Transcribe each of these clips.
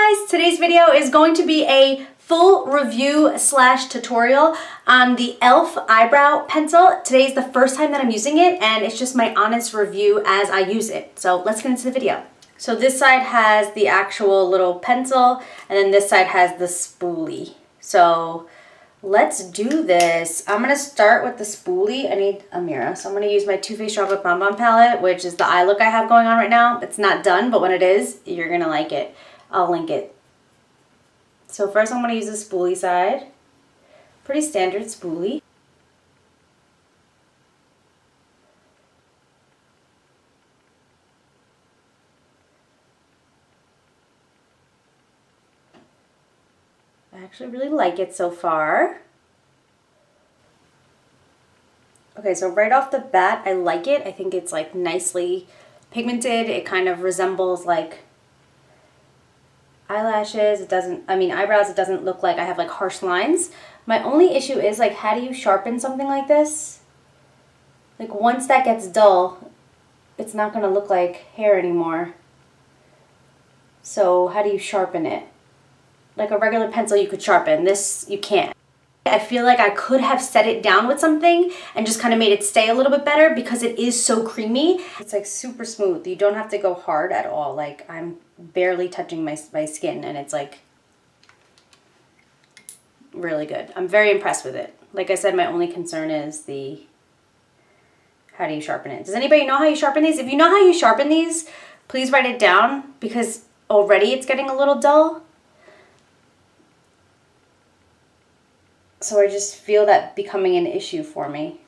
guys, today's video is going to be a full review slash tutorial on the e.l.f. eyebrow pencil. Today is the first time that I'm using it and it's just my honest review as I use it. So let's get into the video. So this side has the actual little pencil and then this side has the spoolie. So let's do this. I'm going to start with the spoolie. I need a mirror. So I'm going to use my Too Faced Chocolate Bonbon palette, which is the eye look I have going on right now. It's not done, but when it is, you're going to like it. I'll link it. So first I'm going to use the spoolie side. Pretty standard spoolie. I actually really like it so far. Okay, so right off the bat, I like it. I think it's like nicely pigmented. It kind of resembles like eyelashes. It doesn't, I mean eyebrows, it doesn't look like I have like harsh lines. My only issue is like, how do you sharpen something like this? Like once that gets dull, it's not gonna look like hair anymore. So how do you sharpen it? Like a regular pencil you could sharpen, this you can't. I feel like I could have set it down with something and just kind of made it stay a little bit better because it is so creamy. It's like super smooth. You don't have to go hard at all. Like I'm barely touching my skin and it's like really good. I'm very impressed with it. Like I said, my only concern is the how do you sharpen it? Does anybody know how you sharpen these? If you know how you sharpen these, please write it down because already it's getting a little dull. So I just feel that becoming an issue for me.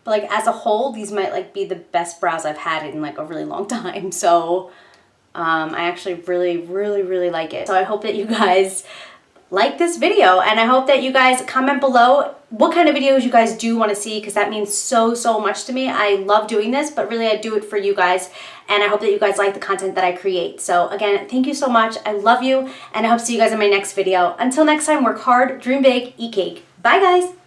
But like as a whole, these might like be the best brows I've had in like a really long time. So I actually really like it. So I hope that you guys like this video and I hope that you guys comment below what kind of videos you guys do want to see because that means so much to me. I love doing this, but really I do it for you guys and I hope that you guys like the content that I create. So again, thank you so much. I love you and I hope to see you guys in my next video. Until next time, work hard, dream big, eat cake. Bye guys.